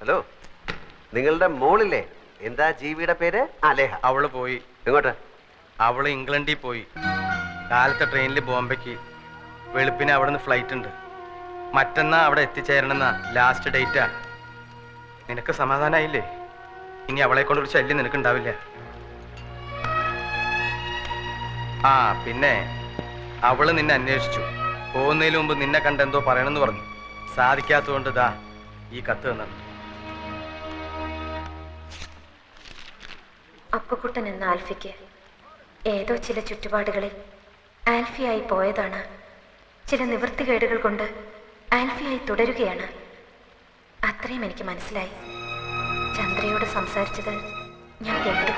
Hello, നിങ്ങളുടെ മോളില്ലേ? എന്താ ജീവിയുടെ പേര്? ലേഹ. അവള് പോയി. എങ്ങോട്ട്? അവള് ഇംഗ്ലണ്ടിൽ പോയി. കാലത്തെ ട്രെയിനിൽ ബോംബെക്ക്. വെളുപ്പിന് അവിടെ നിന്ന് ഫ്ലൈറ്റ് ഉണ്ട്. മറ്റന്നാ അവിടെ എത്തിച്ചേരണമെന്ന ലാസ്റ്റ് ഡേറ്റാ. നിനക്ക് സമാധാനായില്ലേ? ഇനി അവളെ കൊണ്ടൊരു ശല്യം നിനക്കുണ്ടാവില്ല. ആ പിന്നെ അവള് നിന്നെ അന്വേഷിച്ചു. പോകുന്നതിന് മുമ്പ് നിന്നെ കണ്ട് എന്തോ പറയണമെന്ന് പറഞ്ഞു. സാധിക്കാത്തതുകൊണ്ട് ഇതാ ഈ കത്ത് തന്നത്. അപ്പുക്കുട്ടൻ എന്ന ആൽഫിക്ക് ഏതോ ചില ചുറ്റുപാടുകളിൽ ആൽഫിയായി പോയതാണ്. ചില നിവൃത്തികേടുകൾ കൊണ്ട് ആൽഫിയായി തുടരുകയാണ്. അത്രയും എനിക്ക് മനസ്സിലായി. ചന്ദ്രയോട് സംസാരിച്ചത് ഞാൻ കേട്ടു.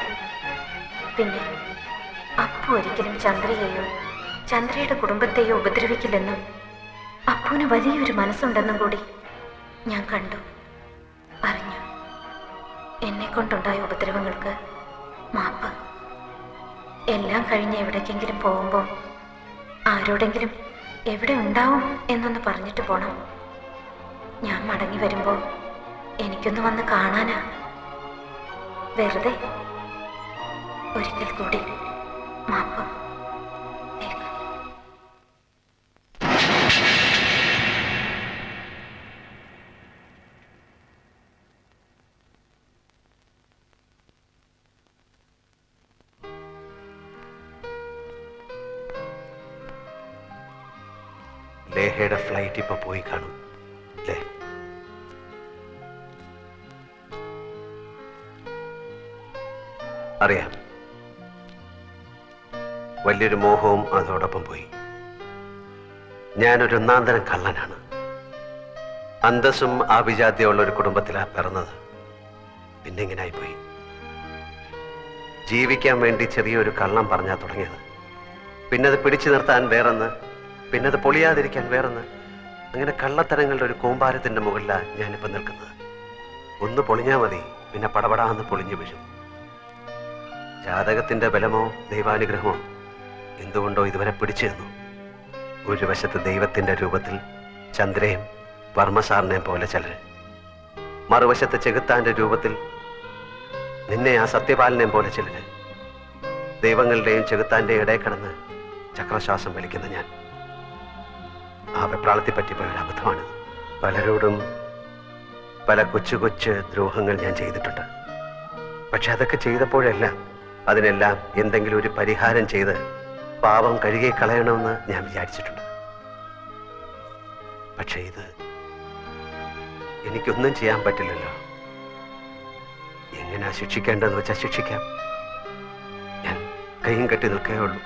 പിന്നെ അപ്പു ഒരിക്കലും ചന്ദ്രയെയോ ചന്ദ്രയുടെ കുടുംബത്തെയോ ഉപദ്രവിക്കില്ലെന്നും അപ്പുവിന് വലിയൊരു മനസ്സുണ്ടെന്നും കൂടി ഞാൻ കണ്ടു, അറിഞ്ഞു. എന്നെ കൊണ്ടുണ്ടായ ഉപദ്രവങ്ങൾക്ക് മാപ്പ്. എല്ലാം കഴിഞ്ഞ് എവിടേക്കെങ്കിലും പോകുമ്പോൾ ആരോടെങ്കിലും എവിടെ ഉണ്ടാവും എന്നൊന്ന് പറഞ്ഞിട്ട് പോണം. ഞാൻ മടങ്ങി വരുമ്പോൾ എനിക്കൊന്ന് വന്ന് കാണാനാ. വെറുതെ. ഒരിക്കൽ കൂടി മാപ്പ്. ലേഹയുടെ ഫ്ലൈറ്റ് ഇപ്പൊ പോയി കാണും അല്ലേ? അറിയാം. വലിയൊരു മോഹവും അതോടൊപ്പം പോയി. ഞാനൊരു ഒന്നാന്തരം കള്ളനാണ്. അന്തസ്സും ആഭിജാത്യമുള്ള ഒരു കുടുംബത്തിലാണ് പിറന്നത്. പിന്നെ ഇങ്ങനായി പോയി. ജീവിക്കാൻ വേണ്ടി ചെറിയൊരു കള്ളം പറഞ്ഞാ തുടങ്ങിയത്. പിന്നത് പിടിച്ചു നിർത്താൻ വേറൊന്ന്, പിന്നത് പൊളിയാതിരിക്കാൻ വേറൊന്ന്. അങ്ങനെ കള്ളത്തരങ്ങളുടെ ഒരു കൂമ്പാരത്തിന്റെ മുകളിലാണ് ഞാനിപ്പോ നിൽക്കുന്നത്. ഒന്ന് പൊളിഞ്ഞാൽ മതി, പിന്നെ പടപടാന്ന് പൊളിഞ്ഞു വീഴും. ജാതകത്തിന്റെ ബലമോ ദൈവാനുഗ്രഹമോ എന്തുകൊണ്ടോ ഇതുവരെ പിടിച്ചു നിന്നു. ഒരു വശത്ത് ദൈവത്തിന്റെ രൂപത്തിൽ ചന്ദ്രയും വർമ്മസാറിനെയും പോലെ ചിലര്, മറുവശത്ത് ചെകുത്താന്റെ രൂപത്തിൽ നിന്നെ ആ സത്യപാലനെയും പോലെ ചിലര്. ദൈവങ്ങളുടെയും ചെകുത്താന്റെയും ഇടയിൽ കിടന്ന് ചക്രശ്വാസം വലിക്കുന്ന ഞാൻ. ആ വെപ്രാളത്തെ പറ്റിപ്പോയ ഒരു അബദ്ധമാണ്. പലരോടും പല കൊച്ചു കൊച്ചു ദ്രോഹങ്ങൾ ഞാൻ ചെയ്തിട്ടുണ്ട്. പക്ഷെ അതൊക്കെ ചെയ്തപ്പോഴെല്ലാം അതിനെല്ലാം എന്തെങ്കിലും ഒരു പരിഹാരം ചെയ്ത് പാപം കഴുകി കളയണമെന്ന് ഞാൻ വിചാരിച്ചിട്ടുണ്ട്. പക്ഷെ ഇത് എനിക്കൊന്നും ചെയ്യാൻ പറ്റില്ലല്ലോ. എങ്ങനെയാ ശിക്ഷിക്കേണ്ടതെന്ന് വെച്ചാൽ ശിക്ഷിക്കാം. ഞാൻ കൈയും കെട്ടി നിൽക്കേ ഉള്ളൂ.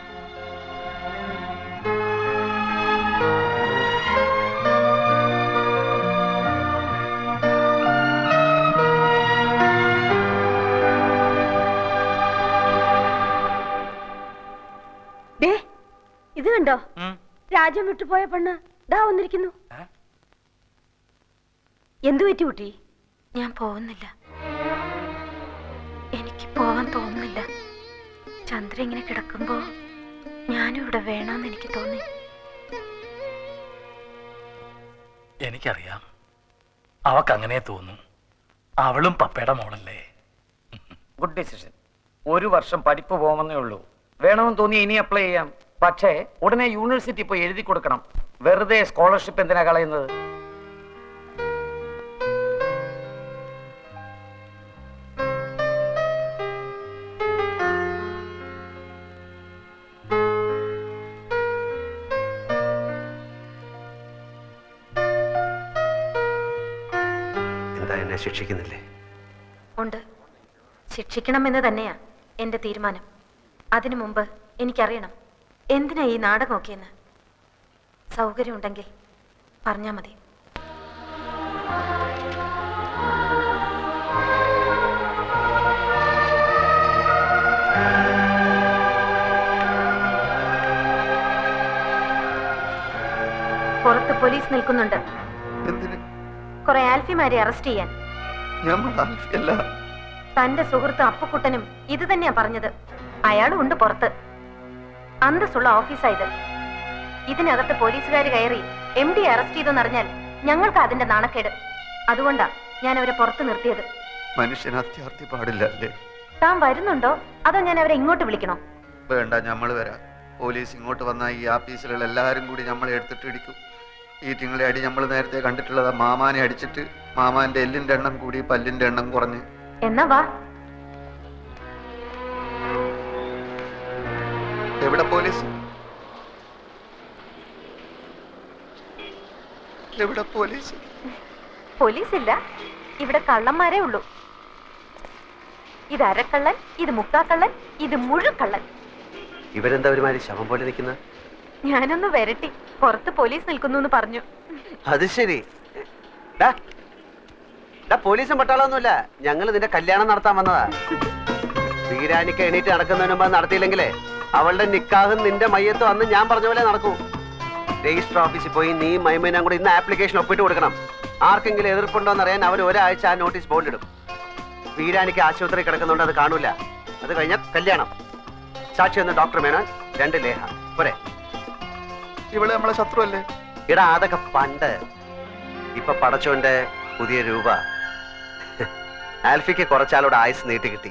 ഇത് കണ്ടോ? രാജ്യം വിട്ടുപോയ പെണ്ണ് ദാ വന്നിരിക്കുന്നു. എന്തു പറ്റി കുട്ടി? ഞാൻ പോകുന്നില്ല. എനിക്ക് പോവാൻ തോന്നുന്നില്ല. ചന്ദ്ര ഇങ്ങനെ കിടക്കുമ്പോ ഞാനും ഇവിടെ വേണമെന്ന് എനിക്ക് തോന്നി. എനിക്കറിയാം, അവക്ക് അങ്ങനെ തോന്നും. അവളും പപ്പയുടെ മോളല്ലേ. Good decision. 1 വർഷം പഠിപ്പ് പോകുമെന്നേ ഉള്ളൂ. വേണമെന്ന് തോന്നി ഇനി അപ്ലൈ ചെയ്യാം. പക്ഷേ ഉടനെ യൂണിവേഴ്സിറ്റി പോയി എഴുതി കൊടുക്കണം. വെറുതെ സ്കോളർഷിപ്പ് എന്തിനാ കളയുന്നത്? എന്താ എന്നെ ശിക്ഷിക്കുന്നില്ലേ? ഉണ്ട്, ശിക്ഷിക്കണമെന്ന് തന്നെയാ എന്റെ തീരുമാനം. അതിനു മുമ്പ് എനിക്കറിയണം എന്തിനാ ഈ നാടകമൊക്കെയെന്ന്. സൗകര്യമുണ്ടെങ്കിൽ പറഞ്ഞാ മതി. പുറത്ത് പോലീസ് നിൽക്കുന്നുണ്ട്. കുറെ ആൽഫിമാരെ അറസ്റ്റ് ചെയ്യാൻ. തന്റെ സുഹൃത്ത് അപ്പുക്കുട്ടനും ഇത് തന്നെയാ പറഞ്ഞത്. അയാളും ഉണ്ട് പുറത്ത്. അന്തസ്സുള്ള ഓഫീസായത്. ഇതിനകത്ത് പോലീസുകാർ കയറി MD അറസ്റ്റ് ചെയ്തെന്നറിഞ്ഞാൽ ഞങ്ങൾക്ക് അതിന്റെ നാണക്കേട്. അതുകൊണ്ടാ ഞാൻ അവരെ പുറത്ത് നിർത്തിയത്. മനുഷ്യന് അത്യാർത്ഥി പാടില്ല അല്ലേ? താൻ വരുന്നുണ്ടോ അതോ ഞാൻ അവരെ ഇങ്ങോട്ട് വിളിക്കണോ? വേണ്ട, നമ്മൾ വരാം. പോലീസ് ഇങ്ങോട്ട് വന്നാൽ ഈ ആഫീസിലുള്ള എല്ലാവരും കൂടി നമ്മളെ എടുത്തിട്ട് ഇടിക്കും. ഈ തിങ്ങളെ അടി നമ്മൾ നേരത്തെ കണ്ടിട്ടുള്ളത്. മാമാനെ അടിച്ചിട്ട് മാമാന്റെ എല്ലിന്റെ എണ്ണം കൂടി പല്ലിന്റെ എണ്ണം കുറഞ്ഞ്. എന്നാ വാ. എവിടെ പോലീസ്? എവിടെ പോലീസ്? പോലീസില്ല, ഇവിടെ കള്ളന്മാരേ ഉള്ളൂ. ഇത് അരക്കള്ളൻ, ഇത് മുക്കാക്കള്ളൻ, ഇത് മുഴുക്കള്ളൻ. ഇവരെന്താ ഒരുമാതിരി ശവം പോലെ നിൽക്കുന്നത്? ഞാനൊന്ന് വരട്ടി, പുറത്ത് പോലീസ് നിൽക്കുന്നു എന്ന് പറഞ്ഞു. അത് ശരി. പോലീസും പട്ടാളൊന്നുമില്ല, ഞങ്ങൾ നിന്റെ കല്യാണം നടത്താൻ വന്നതാ. വീരാനിക്ക് എണീറ്റ് നടക്കുന്നതിന് മുമ്പ് നടത്തിയില്ലെങ്കിലേ അവളുടെ നിക്കാഹും നിന്റെ മയ്യത്തും അന്ന് ഞാൻ പറഞ്ഞ പോലെ നടക്കൂ. രജിസ്റ്റർ ഓഫീസിൽ പോയി നീ മൈമേനും കൂടി ഇന്ന് ആപ്ലിക്കേഷൻ ഒപ്പിട്ട് കൊടുക്കണം. ആർക്കെങ്കിലും എതിർപ്പുണ്ടോ എന്നറിയാൻ അവർ ഒരാഴ്ച ആ നോട്ടീസ് ബോർഡിലിടും. വീരാനിക്ക് ആശുപത്രി കിടക്കുന്നുണ്ട്, അത് കാണൂല. അത് കഴിഞ്ഞ കല്യാണം. സാക്ഷി ഒന്ന് ഡോക്ടർ മേനോൻ, 2 ലേഹ പോരെ. ഇവിടെ നമ്മളെ ശത്രു അല്ലേ? ഇടാ അതൊക്കെ പണ്ട്. ഇപ്പൊ പടച്ചോന്റെ പുതിയ രൂപ. ആൽഫിക്ക് കുറച്ചാളോട് ആയുസ് നീട്ടി കിട്ടി.